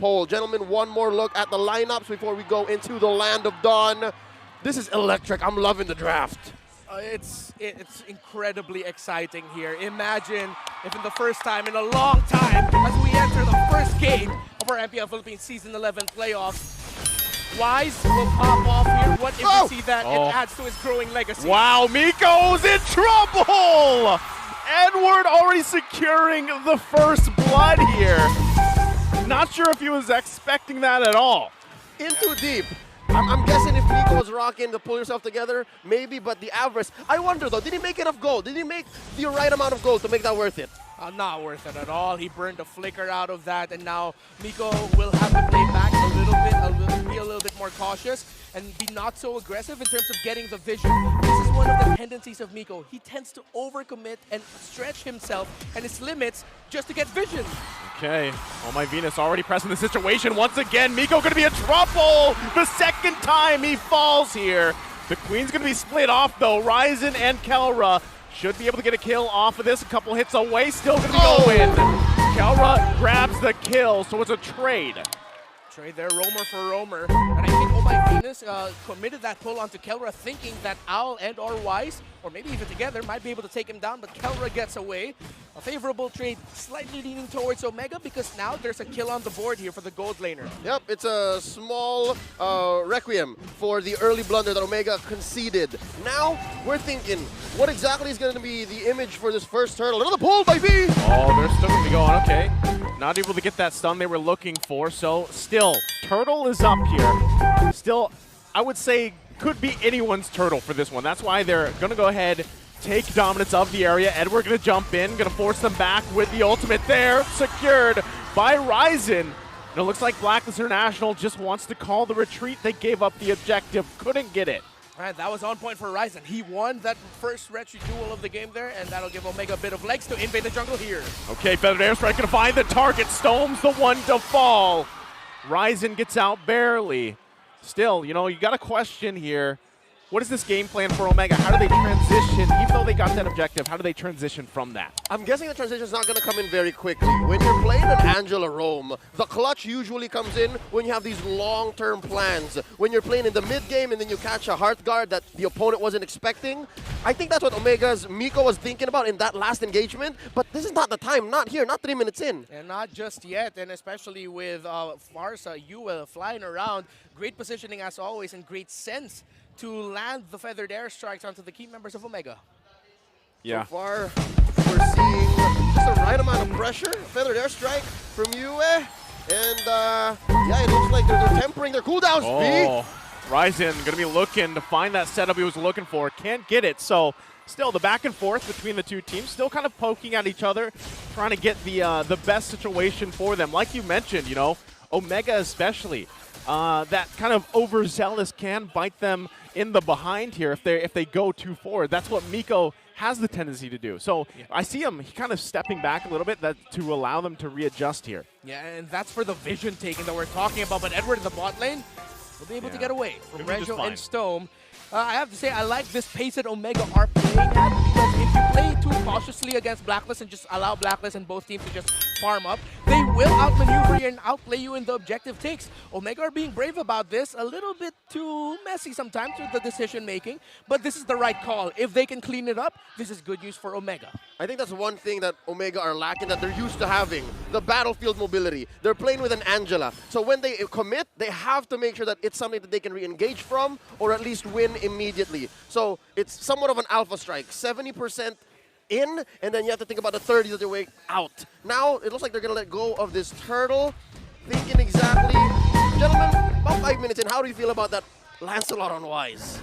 poll. Gentlemen, one more look at the lineups before we go into the Land of Dawn. This is electric. I'm loving the draft. It's incredibly exciting here. Imagine if in the first time in a long time, as we enter the first game of our MPL Philippines Season 11 playoffs, Wise will pop off here. What if we see that it adds to his growing legacy? Wow, Miko's in trouble! Edward already securing the first blood here. Not sure if he was expecting that at all. In too deep. I'm guessing if Miko was rocking the pull yourself together, maybe, but the average. I wonder though, did he make enough gold? Did he make the right amount of gold to make that worth it? Not worth it at all. He burned the flicker out of that, and now Miko will have to play back a little bit, be a little bit more cautious, and be not so aggressive in terms of getting the vision. This is one of the tendencies of Miko. He tends to overcommit and stretch himself and his limits just to get vision. Okay, oh my Venus already pressing the situation once again. Miko gonna be in trouble the second time he falls here. The Queen's gonna be split off though. Ryzen and Kelra should be able to get a kill off of this. A couple hits away, still gonna be going. Kelra grabs the kill, so it's a trade. Trade there, roamer for roamer. And I think Oh My Venus committed that pull onto Kelra thinking that Owl and or Wise, or maybe even together, might be able to take him down, but Kelra gets away. A favorable trade, slightly leaning towards Omega because now there's a kill on the board here for the gold laner. Yep, it's a small requiem for the early blunder that Omega conceded. Now, we're thinking, what exactly is going to be the image for this first turtle? Another pull by V! Oh, they're still going to be going, okay. Not able to get that stun they were looking for, so still, Turtle is up here. Still, I would say, could be anyone's Turtle for this one. That's why they're going to go ahead, take dominance of the area. Edward going to jump in, going to force them back with the ultimate there, secured by Ryzen. And it looks like Blacklist International just wants to call the retreat. They gave up the objective, couldn't get it. All right, that was on point for Ryzen. He won that first retro duel of the game there, and that'll give Omega a bit of legs to invade the jungle here. Okay, Feathered Airstrike gonna find the target. Stone's the one to fall. Ryzen gets out barely. Still, you know, you got a question here. What is this game plan for Omega? How do they transition? Even though they got that objective, how do they transition from that? I'm guessing the transition is not going to come in very quickly. When you're playing an Angela roam, the clutch usually comes in when you have these long-term plans. When you're playing in the mid-game and then you catch a Heartguard that the opponent wasn't expecting. I think that's what Omega's Miko was thinking about in that last engagement, but this is not the time, not here, not 3 minutes in. And not just yet, and especially with Farsa, Yue flying around. Great positioning as always and great sense to land the feathered airstrikes onto the key members of Omega. Yeah. So far, we're seeing just the right amount of pressure. Feathered airstrike from Yue. And yeah, it looks like they're tempering their cooldowns. Oh, Ryzen going to be looking to find that setup he was looking for. Can't get it. So still the back and forth between the two teams, still kind of poking at each other, trying to get the best situation for them. Like you mentioned, you know, Omega especially, that kind of overzealous can bite them in the behind here if they go too forward. That's what Miko has the tendency to do. So yeah. I see him kind of stepping back a little bit to allow them to readjust here. Yeah, and that's for the vision taking that we're talking about. But Edward in the bot lane will be able to get away from Reggio and Stone. I have to say, I like this pace that Omega are playing at, because if you play too cautiously against Blacklist and just allow Blacklist and both teams to just farm up, they will outmaneuver you and outplay you in the objective takes. Omega are being brave about this, a little bit too messy sometimes with the decision making, but this is the right call. If they can clean it up, this is good news for Omega. I think that's one thing that Omega are lacking that they're used to having, the battlefield mobility. They're playing with an Angela. So when they commit, they have to make sure that it's something that they can re-engage from or at least win immediately. So it's somewhat of an alpha strike, 70% in, and then you have to think about the 30 that they're way out. Now, it looks like they're going to let go of this turtle. Thinking exactly. Gentlemen, about 5 minutes in, how do you feel about that Lancelot on Wise?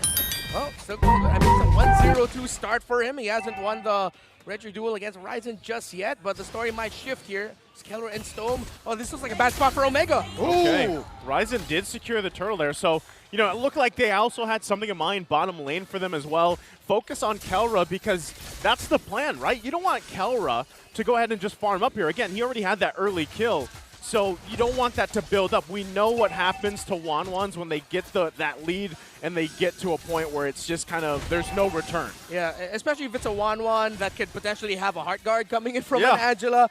Well, still going good. I mean, it's a 1-0-2 start for him. He hasn't won the retro duel against Ryzen just yet, but the story might shift here. Kelra and Stone. Oh, this looks like a bad spot for Omega. Okay. Ryzen did secure the turtle there, so, you know, it looked like they also had something in mind bottom lane for them as well. Focus on Kelra because that's the plan, right? You don't want Kelra to go ahead and just farm up here. Again, he already had that early kill. So you don't want that to build up. We know what happens to Wanwans when they get that lead and they get to a point where it's just kind of, there's no return. Yeah, especially if it's a Wanwan that could potentially have a heart guard coming in from an Angela.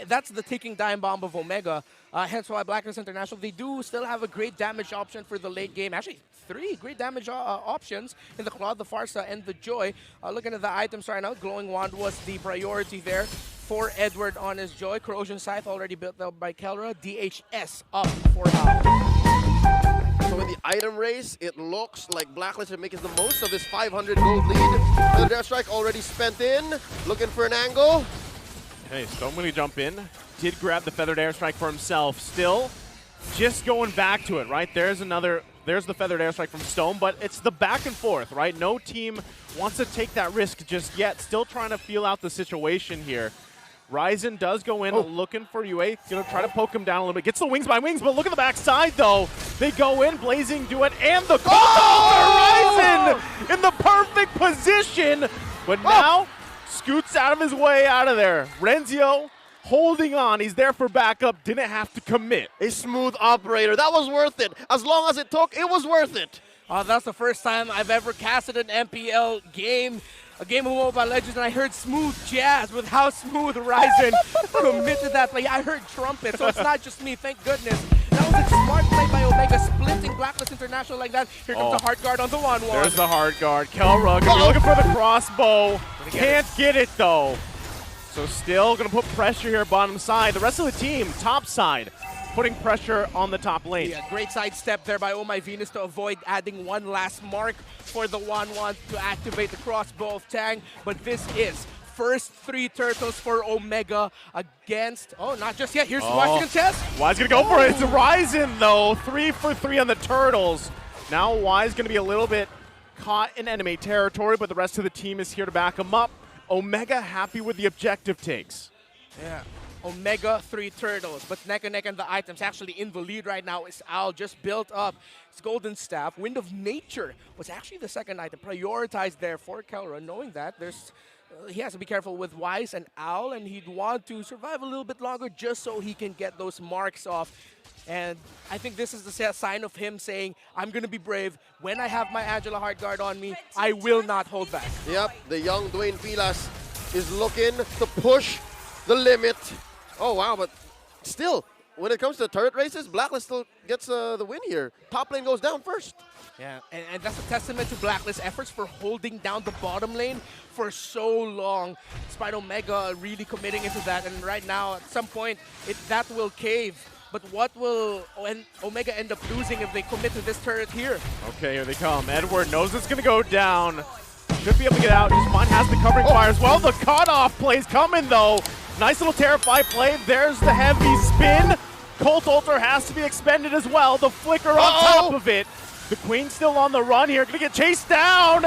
That's the ticking time bomb of Omega. Hence why Blacklist International, they do still have a great damage option for the late game. Actually, 3 great damage options in the Claude, the Farsa, and the Joy. Looking at the items right now, Glowing Wand was the priority there for Edward on his Joy. Corrosion Scythe already built up by Kelra. DHS up for Hal. So in the item race, it looks like Blacklist are making the most of this 500 gold lead. The Death Strike already spent in, looking for an angle. Okay, Stone when he jump in. Did grab the Feathered Airstrike for himself. Still, just going back to it, right? There's the Feathered Airstrike from Stone, but it's the back and forth, right? No team wants to take that risk just yet. Still trying to feel out the situation here. Ryzen does go in looking for UA. Gonna try to poke him down a little bit. Gets the wings by wings, but look at the backside though. They go in, Blazing Duet, and the Ryzen in the perfect position. But now, scoots out of his way out of there. Renzio holding on. He's there for backup. Didn't have to commit. A smooth operator. That was worth it. As long as it took, it was worth it. That's the first time I've ever casted an MPL game. A game of Mobile Legends, and I heard smooth jazz with how smooth Ryzen committed that play. I heard trumpet, so it's not just me, thank goodness. That was a smart play by Omega, splitting Blacklist International like that. Here comes the hard guard on the 1-1. There's the hard guard. Kelra gonna be looking for the crossbow. Can't get it though. So still gonna put pressure here bottom side. The rest of the team, top side, putting pressure on the top lane. Yeah, great side step there by Oh My Venus to avoid adding one last mark for the 1-1 to activate the crossbow of Tang. But this is first 3 turtles for Omega against, not just yet. Here's Wise to contest. Wise gonna go for it. It's Ryzen though. 3 for 3 on the turtles. Now Wise gonna be a little bit caught in enemy territory, but the rest of the team is here to back him up. Omega happy with the objective takes. Yeah. Omega 3 turtles, but neck and neck and the items actually in the lead right now is Owl, just built up his golden staff. Wind of Nature was actually the second item prioritized there for Kelra, knowing that there's he has to be careful with Wise and Owl, and he'd want to survive a little bit longer just so he can get those marks off. And I think this is the sign of him saying, I'm going to be brave. When I have my Angela Heart Guard on me, I will not hold back. Yep, the young Dwayne Pilas is looking to push the limit. Oh, wow, but still, when it comes to turret races, Blacklist still gets the win here. Top lane goes down first. Yeah, and that's a testament to Blacklist efforts for holding down the bottom lane for so long. Despite Omega really committing into that, and right now, at some point, that will cave. But what will Omega end up losing if they commit to this turret here? Okay, here they come. Edward knows it's going to go down. Should be able to get out. Just Mine has the covering fire as well. The cutoff play's coming, though. Nice little Terrify play. There's the heavy spin. Colt Ultra has to be expended as well. The flicker on top of it. The Queen's still on the run here. Gonna get chased down.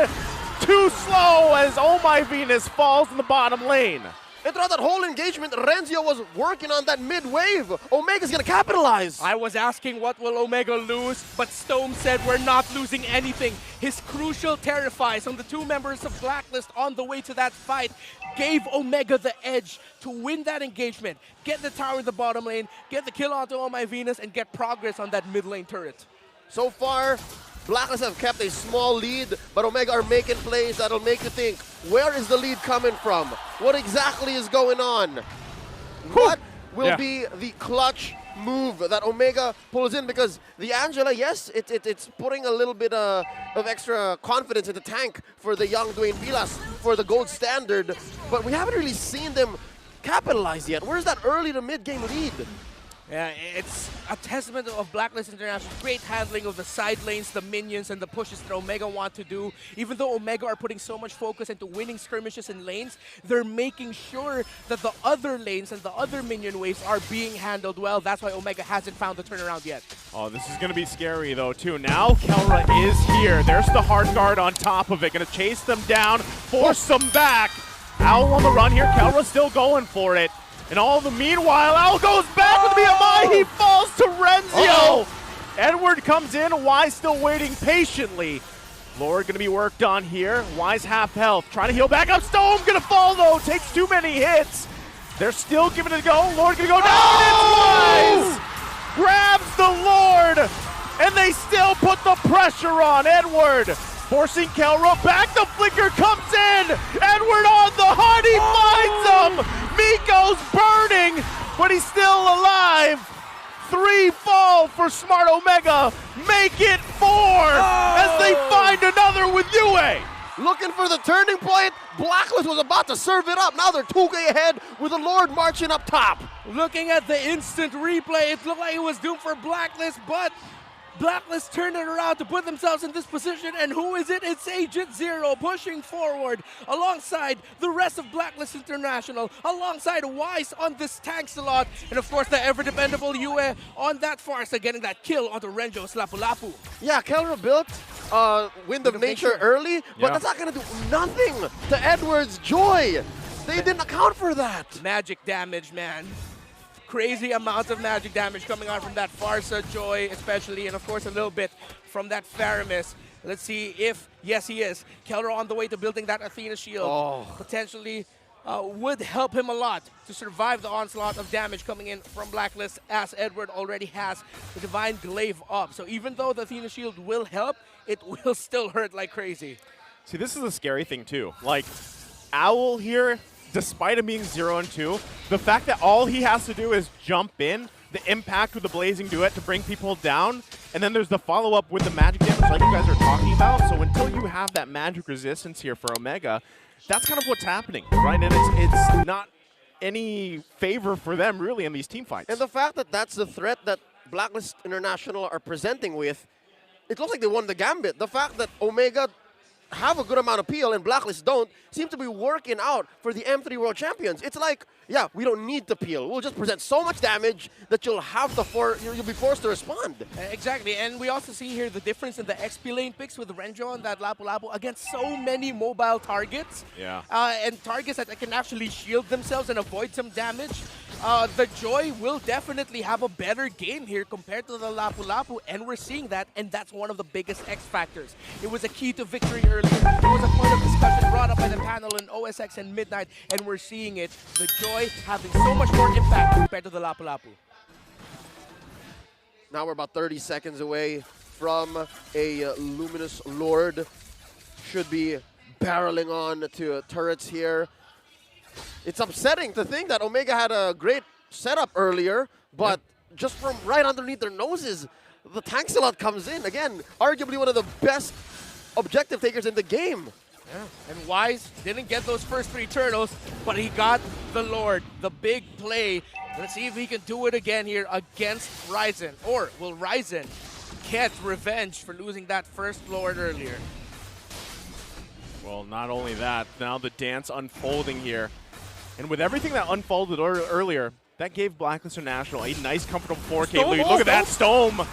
Too slow as Oh My Venus falls in the bottom lane. And throughout that whole engagement, Renzio was working on that mid-wave. Omega's gonna capitalize. I was asking what will Omega lose, but Stone said we're not losing anything. His crucial Terrifies from the 2 members of Blacklist on the way to that fight gave Omega the edge to win that engagement, get the tower in the bottom lane, get the kill onto Oh My Venus, and get progress on that mid lane turret. So far, Blacklist have kept a small lead, but Omega are making plays that'll make you think, where is the lead coming from? What exactly is going on? What will be the clutch move that Omega pulls in? Because the Angela, yes, it's putting a little bit of extra confidence in the tank for the young Dwayne Pilas for the gold standard, but we haven't really seen them capitalize yet. Where's that early to mid-game lead? Yeah, it's a testament of Blacklist International's great handling of the side lanes, the minions, and the pushes that Omega want to do. Even though Omega are putting so much focus into winning skirmishes and lanes, they're making sure that the other lanes and the other minion waves are being handled well. That's why Omega hasn't found the turnaround yet. Oh, this is going to be scary, though, too. Now Kelra is here. There's the hard guard on top of it. Going to chase them down, force them back. Owl on the run here. Kelra still going for it. And all the meanwhile, Owl goes back with BMI. He falls to Renzio. Edward comes in. Wise still waiting patiently. Lord gonna be worked on here. Wise half health, trying to heal back up. Stone gonna fall though. Takes too many hits. They're still giving it a go. Lord gonna go down. It's Wise! Grabs the Lord, and they still put the pressure on Edward. Forcing Kelra back, the flicker comes in! Edward on the hunt, he finds him! Miko's burning, but he's still alive! 3 fall for Smart Omega, make it 4 as they find another with Yue! Looking for the turning point, Blacklist was about to serve it up. Now they're 2K ahead with the Lord marching up top. Looking at the instant replay, it looked like it was doomed for Blacklist, but Blacklist turned it around to put themselves in this position, and who is it? It's Agent Zero pushing forward alongside the rest of Blacklist International, alongside Wise on this tank slot, and of course the ever-dependable Yue on that far side, getting that kill onto Renjo's Lapu-Lapu. Yeah, Kelra built Wind of Nature early, but that's not going to do nothing to Edward's Joy. They didn't account for that. Magic damage, man. Crazy amount of magic damage coming out from that Farsa Joy especially, and of course a little bit from that Faramis. Let's see if, yes he is, Kelra on the way to building that Athena shield. Potentially would help him a lot to survive the onslaught of damage coming in from Blacklist, as Edward already has the Divine Glaive up. So even though the Athena shield will help, it will still hurt like crazy. See, this is a scary thing too. Like, Owl here, despite him being 0-2, the fact that all he has to do is jump in, the impact with the Blazing Duet to bring people down, and then there's the follow-up with the magic damage like you guys are talking about. So until you have that magic resistance here for Omega, that's kind of what's happening, right? And it's not any favor for them really in these team fights. And the fact that that's the threat that Blacklist International are presenting with, it looks like they won the gambit. The fact that Omega have a good amount of peel and Blacklist don't seem to be working out for the M3 World Champions. It's like, yeah, we don't need the peel. We'll just present so much damage that you'll have you'll be forced to respond. Exactly, and we also see here the difference in the XP lane picks with Renjo and that Lapu-Lapu against so many mobile targets. Yeah. And targets that can actually shield themselves and avoid some damage. The Joy will definitely have a better game here compared to the Lapu-Lapu, and we're seeing that, and that's one of the biggest X factors. It was a key to victory earlier. It was a point of discussion brought up by the panel in OSX and Midnight, and we're seeing it. The Joy having so much more impact compared to the Lapu-Lapu. Now we're about 30 seconds away from a Luminous Lord. Should be barreling on to turrets here. It's upsetting to think that Omega had a great setup earlier, but just from right underneath their noses, the tank slot comes in. Again, arguably one of the best objective takers in the game. Yeah, and Wise didn't get those first 3 turtles, but he got the Lord, the big play. Let's see if he can do it again here against Ryzen. Or will Ryzen get revenge for losing that first Lord earlier? Well, not only that, now the dance unfolding here. And with everything that unfolded earlier, that gave Blacklist International a nice, comfortable 4K lead. Look at that, Stome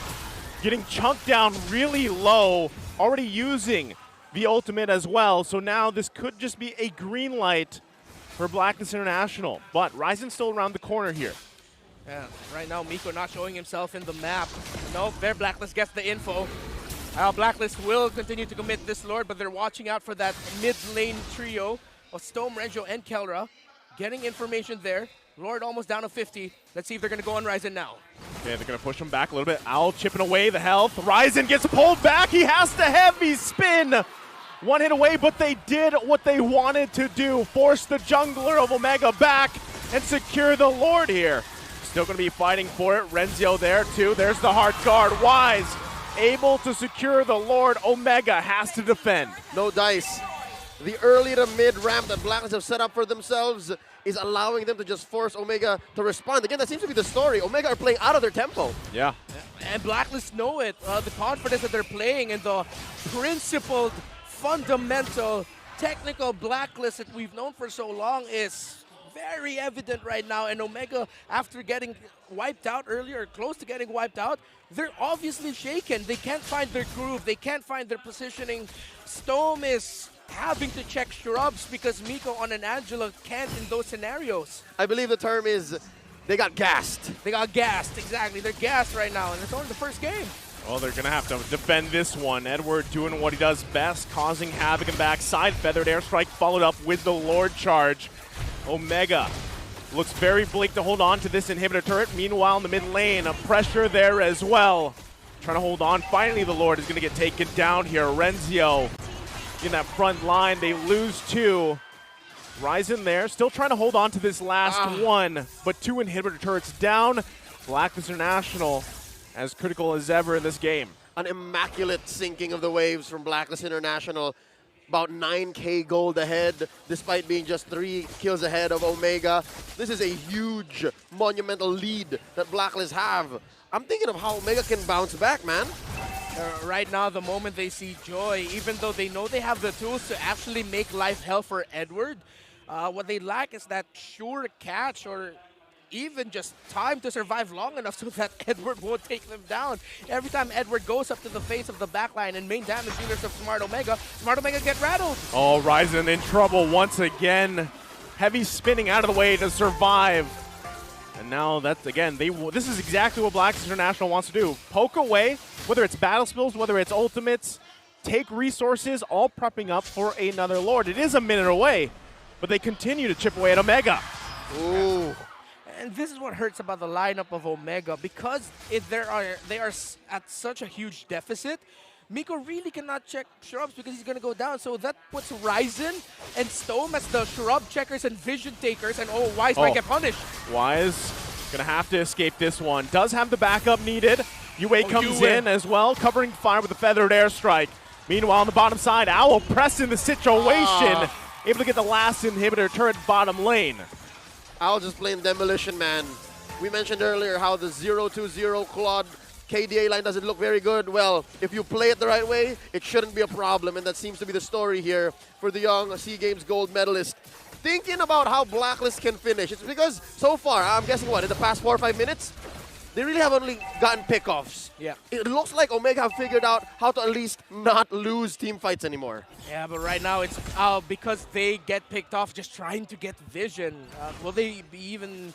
getting chunked down really low, already using the ultimate as well. So now this could just be a green light for Blacklist International. But Ryzen's still around the corner here. Yeah, right now Miko not showing himself in the map. Nope, there Blacklist gets the info. Blacklist will continue to commit this Lord, but they're watching out for that mid-lane trio of Stome, Renjo, and Kelra. Getting information there. Lord almost down to 50. Let's see if they're going to go on Ryzen now. Okay, they're going to push him back a little bit. Owl chipping away the health. Ryzen gets pulled back. He has to heavy spin. One hit away, but they did what they wanted to do. Force the jungler of Omega back and secure the Lord here. Still going to be fighting for it. Renzio there too. There's the hard guard. Wise able to secure the Lord. Omega has to defend. No dice. The early to mid ramp that Blacklist have set up for themselves is allowing them to just force Omega to respond. Again, that seems to be the story. Omega are playing out of their tempo. Yeah. And Blacklist know it. The confidence that they're playing and the principled, fundamental, technical Blacklist that we've known for so long is very evident right now. And Omega, after getting wiped out earlier, close to getting wiped out, they're obviously shaken. They can't find their groove. They can't find their positioning. Stome is having to check shrubs because Miko on an Angela can't in those scenarios. I believe the term is they got gassed. They got gassed, exactly. They're gassed right now, and it's only the first game. Well, they're going to have to defend this one. Edward doing what he does best, causing havoc in backside. Feathered airstrike followed up with the Lord charge. Omega Looks very bleak to hold on to this inhibitor turret. Meanwhile, in the mid lane, a pressure there as well. Trying to hold on. Finally, the Lord is going to get taken down here. Renzio in that front line. They lose 2. Ryzen there, still trying to hold on to this last one, but 2 inhibitor turrets down. Blacklist International as critical as ever in this game. An immaculate sinking of the waves from Blacklist International. About 9K gold ahead, despite being just 3 kills ahead of Omega. This is a huge, monumental lead that Blacklist have. I'm thinking of how Omega can bounce back, man. Right now, the moment they see Joy, even though they know they have the tools to actually make life hell for Edward, what they lack is that sure catch or even just time to survive long enough so that Edward won't take them down. Every time Edward goes up to the face of the backline and main damage dealers of Smart Omega get rattled. Oh, Ryzen in trouble once again. Heavy spinning out of the way to survive. And now that's, again, this is exactly what Blacklist International wants to do. Poke away, whether it's battle spills, whether it's ultimates, take resources, all prepping up for another Lord. It is a minute away, but they continue to chip away at Omega. Ooh. And this is what hurts about the lineup of Omega, because they are at such a huge deficit. Miko really cannot check Shrubs because he's going to go down, so that puts Ryzen and Stome as the Shrub checkers and Vision takers, and Wise might get punished. Wise going to have to escape this one. Does have the backup needed. Yue comes in as well, covering fire with a feathered airstrike. Meanwhile, on the bottom side, Owl pressing the situation, able to get the last inhibitor turret bottom lane. Owl just playing Demolition Man. We mentioned earlier how the 0-2-0 Claude KDA line doesn't look very good. Well, if you play it the right way, it shouldn't be a problem, and that seems to be the story here for the young SEA Games gold medalist. Thinking about how Blacklist can finish, it's because so far, I'm guessing what, in the past 4 or 5 minutes, they really have only gotten pickoffs. Yeah. It looks like Omega have figured out how to at least not lose team fights anymore. Yeah, but right now it's because they get picked off just trying to get Vision. Will they even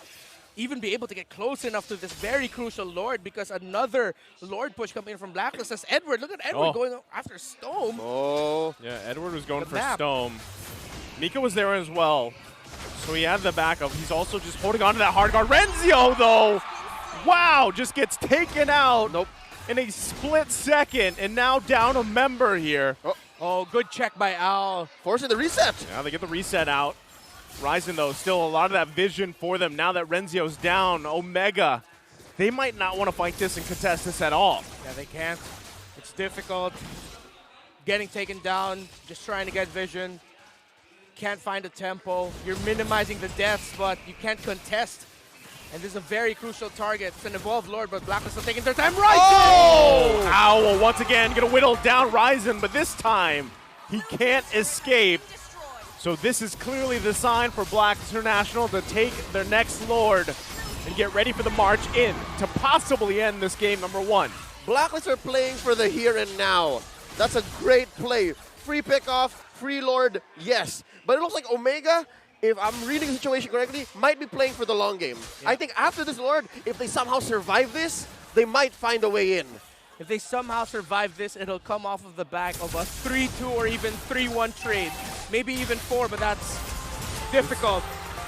be able to get close enough to this very crucial Lord, because another Lord push coming in from Blacklist as Edward. Look at Edward going after Stome. Oh. Yeah, Edward was going for Stome. Mika was there as well, so he had the backup. He's also just holding on to that hard guard. Renzio, though, wow, just gets taken out in a split second, and now down a member here. Oh, good check by Owl. Forcing the reset. Yeah, they get the reset out. Ryzen, though, still a lot of that vision for them now that Renzio's down. Omega, they might not want to fight this and contest this at all. Yeah, they can't. It's difficult. Getting taken down, just trying to get vision. Can't find a tempo. You're minimizing the deaths, but you can't contest. And this is a very crucial target. It's an evolved Lord, but Blacklist is taking their time. Ryzen! Oh! Owl once again going to whittle down Ryzen, but this time he can't escape. So this is clearly the sign for Blacklist International to take their next Lord and get ready for the march in to possibly end this game number 1. Blacklist are playing for the here and now. That's a great play. Free pickoff, free Lord, yes. But it looks like Omega, if I'm reading the situation correctly, might be playing for the long game. Yeah. I think after this Lord, if they somehow survive this, they might find a way in. If they somehow survive this, it'll come off of the back of a 3-2 or even 3-1 trade. Maybe even 4, but that's difficult.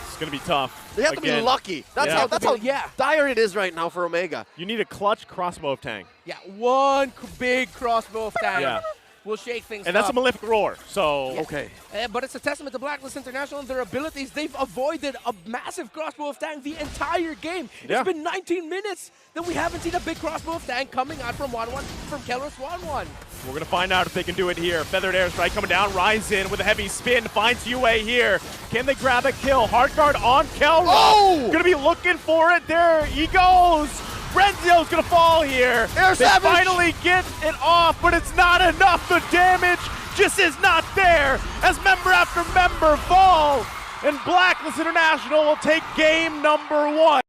It's going to be tough. They have to be lucky. That's how dire it is right now for Omega. You need a clutch crossbow of Tang. Yeah, one big crossbow of Tang. Yeah. Will shake things And that's up. a Malefic Roar, so... Yeah. Okay. But it's a testament to Blacklist International and their abilities. They've avoided a massive crossbow of Tang the entire game. It's been 19 minutes that we haven't seen a big crossbow of Tang coming out from Kelros 1-1. We're going to find out if they can do it here. Feathered airstrike coming down. Ryzen with a heavy spin finds Yue here. Can they grab a kill? Hard guard on Kelros. Oh! Going to be looking for it. There he goes. Renzio's going to fall here. They finally get it off, but it's not enough. The damage just is not there as member after member fall. And Blacklist International will take game number 1.